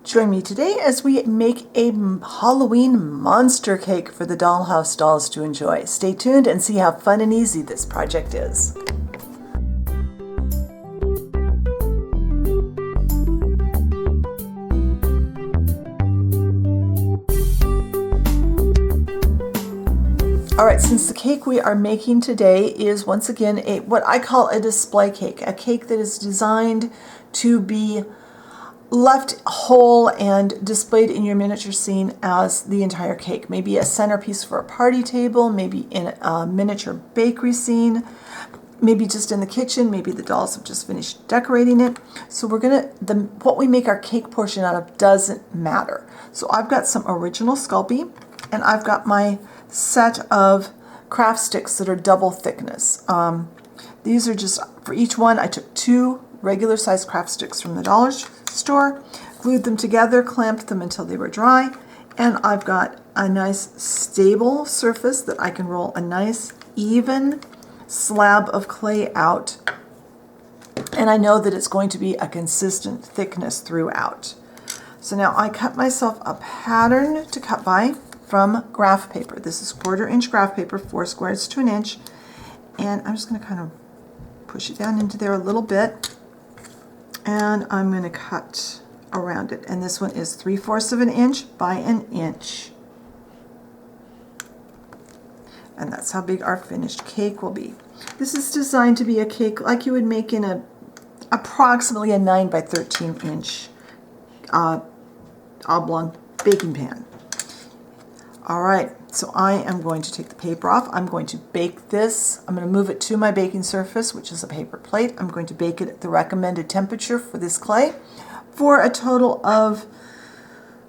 Join me today as we make a Halloween monster cake for the Dollhouse dolls to enjoy. Stay tuned and see how fun and easy this project is. Alright, since the cake we are making today is once again what I call a display cake, a cake that is designed to be left whole and displayed in your miniature scene as the entire cake. Maybe a centerpiece for a party table, maybe in a miniature bakery scene, maybe just in the kitchen, maybe the dolls have just finished decorating it. So we're gonna, what we make our cake portion out of doesn't matter. So I've got some original Sculpey and I've got my set of craft sticks that are double thickness. These are just, for each one I took 2 regular sized craft sticks from the dollar store, glued them together, clamped them until they were dry, and I've got a nice stable surface that I can roll a nice even slab of clay out, and I know that it's going to be a consistent thickness throughout. So now I cut myself a pattern to cut by from graph paper. This is 1/4 inch graph paper, 4 squares to 1 inch, and I'm just going to kind of push it down into there a little bit. And I'm going to cut around it. And this one is 3/4 of an inch by 1 inch. And that's how big our finished cake will be. This is designed to be a cake like you would make in approximately a 9 by 13 inch oblong baking pan. All right, so I am going to take the paper off. I'm going to bake this. I'm going to move it to my baking surface, which is a paper plate. I'm going to bake it at the recommended temperature for this clay for a total of,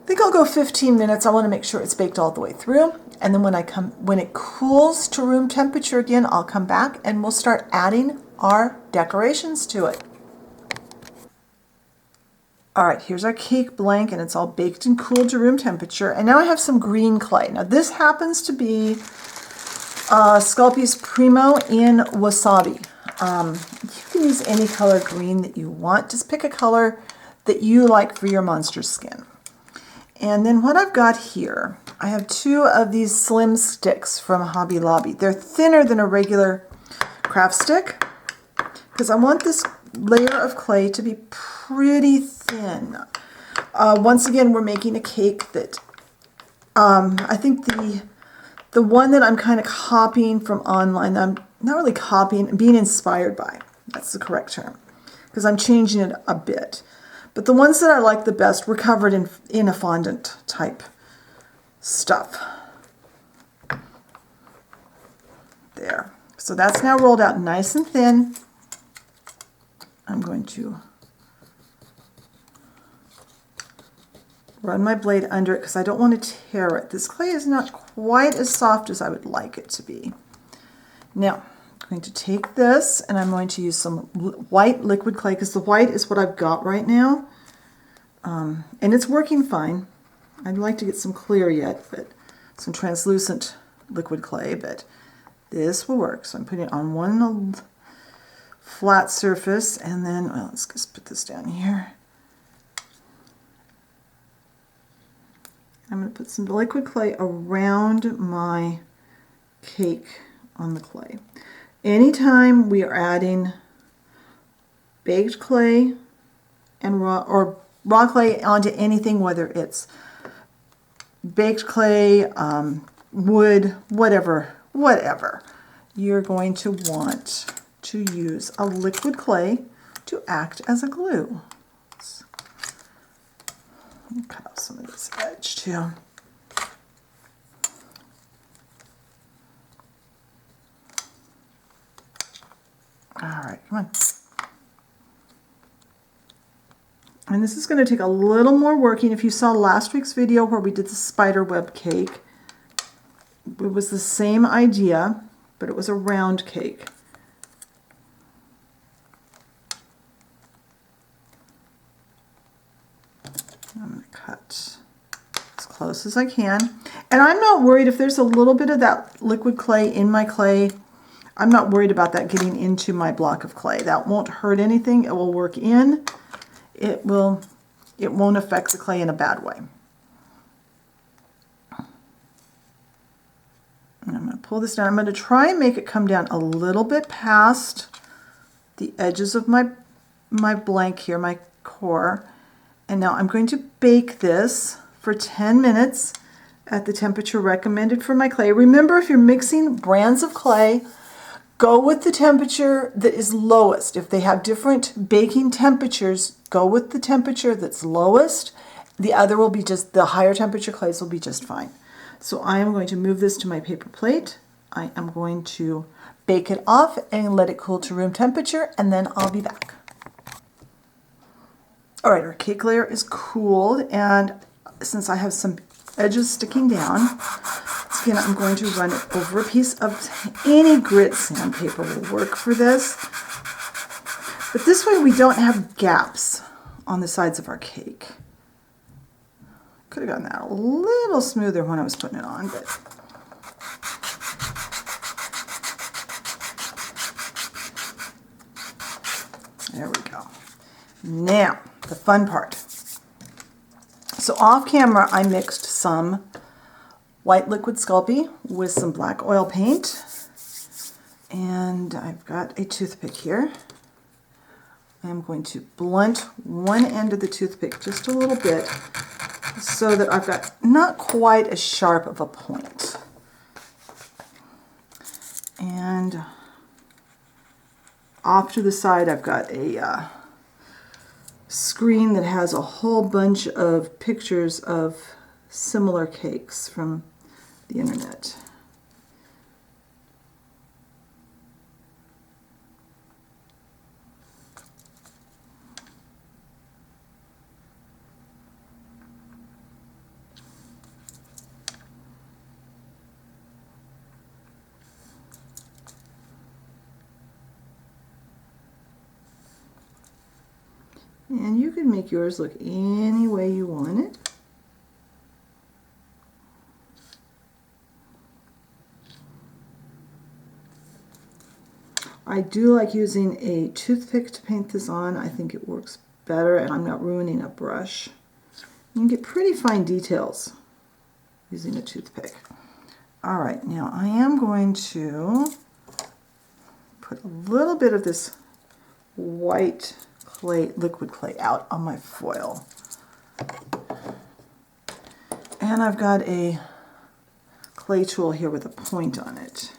I think I'll go 15 minutes. I want to make sure it's baked all the way through. And then when it cools to room temperature again, I'll come back and we'll start adding our decorations to it. All right, here's our cake blank, and it's all baked and cooled to room temperature. And now I have some green clay. Now this happens to be Sculpey's Primo in Wasabi. You can use any color green that you want. Just pick a color that you like for your monster skin. And then what I've got here, I have 2 of these slim sticks from Hobby Lobby. They're thinner than a regular craft stick because I want this layer of clay to be pretty thin. Once again, we're making a cake that I think the one that I'm kind of copying from online, I'm not really copying, being inspired by, that's the correct term, because I'm changing it a bit. But the ones that I like the best were covered in a fondant type stuff. There. So that's now rolled out nice and thin. I'm going to run my blade under it because I don't want to tear it. This clay is not quite as soft as I would like it to be. Now, I'm going to take this and I'm going to use some white liquid clay because the white is what I've got right now. And it's working fine. I'd like to get some clear yet, but some translucent liquid clay, but this will work. So I'm putting it on one flat surface, and then, well, let's just put this down here. I'm going to put some liquid clay around my cake on the clay. Anytime we are adding baked clay and raw clay onto anything, whether it's baked clay, wood, whatever, you're going to want to use a liquid clay to act as a glue. Let's cut off some of this edge too. All right, come on. And this is going to take a little more working. If you saw last week's video where we did the spider web cake, it was the same idea, but it was a round cake. I'm going to cut as close as I can. And I'm not worried if there's a little bit of that liquid clay in my clay. I'm not worried about that getting into my block of clay. That won't hurt anything. It will work in. It will It won't affect the clay in a bad way. And I'm going to pull this down. I'm going to try and make it come down a little bit past the edges of my blank here, my core. And now I'm going to bake this for 10 minutes at the temperature recommended for my clay. Remember, if you're mixing brands of clay, go with the temperature that is lowest. If they have different baking temperatures, go with the temperature that's lowest. The other will be just, the higher temperature clays will be just fine. So I am going to move this to my paper plate. I am going to bake it off and let it cool to room temperature, and then I'll be back. All right, our cake layer is cooled, and since I have some edges sticking down, again, I'm going to run it over a piece of any grit sandpaper will work for this. But this way we don't have gaps on the sides of our cake. Could have gotten that a little smoother when I was putting it on, but there we go. Now, the fun part. So off camera, I mixed some white liquid Sculpey with some black oil paint. And I've got a toothpick here. I'm going to blunt one end of the toothpick just a little bit so that I've got not quite as sharp of a point. And off to the side, I've got a screen that has a whole bunch of pictures of similar cakes from the internet. And you can make yours look any way you want it. I do like using a toothpick to paint this on. I think it works better and I'm not ruining a brush. You can get pretty fine details using a toothpick. All right, now I am going to put a little bit of this white clay, liquid clay out on my foil. And I've got a clay tool here with a point on it.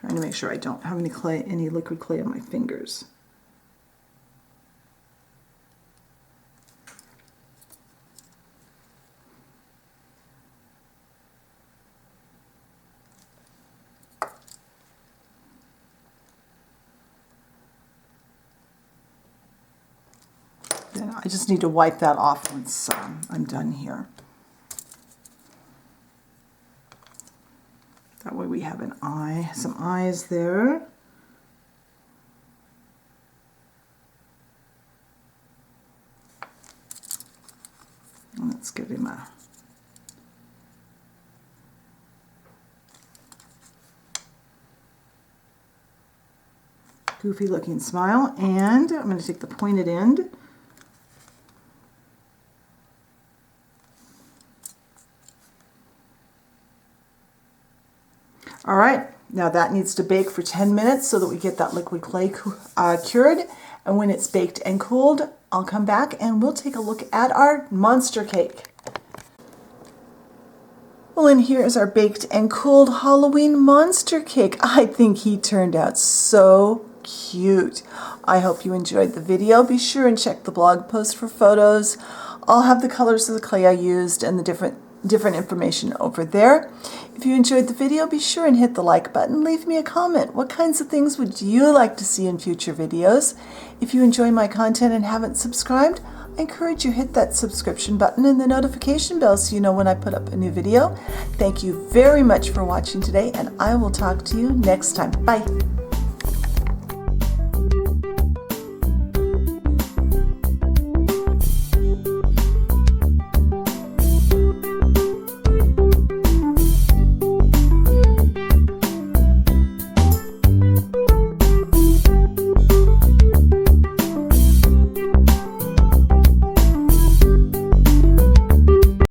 Trying to make sure I don't have any liquid clay on my fingers. Then I just need to wipe that off once I'm done here. That way we have an eye, some eyes there. Let's give him a goofy looking smile, and I'm going to take the pointed end . All right, now that needs to bake for 10 minutes so that we get that liquid clay cured. And when it's baked and cooled, I'll come back and we'll take a look at our monster cake. Well, and here is our baked and cooled Halloween monster cake. I think he turned out so cute. I hope you enjoyed the video. Be sure and check the blog post for photos. I'll have the colors of the clay I used and the different information over there. If you enjoyed the video, be sure and hit the like button. Leave me a comment. What kinds of things would you like to see in future videos? If you enjoy my content and haven't subscribed, I encourage you to hit that subscription button and the notification bell so you know when I put up a new video. Thank you very much for watching today, and I will talk to you next time. Bye.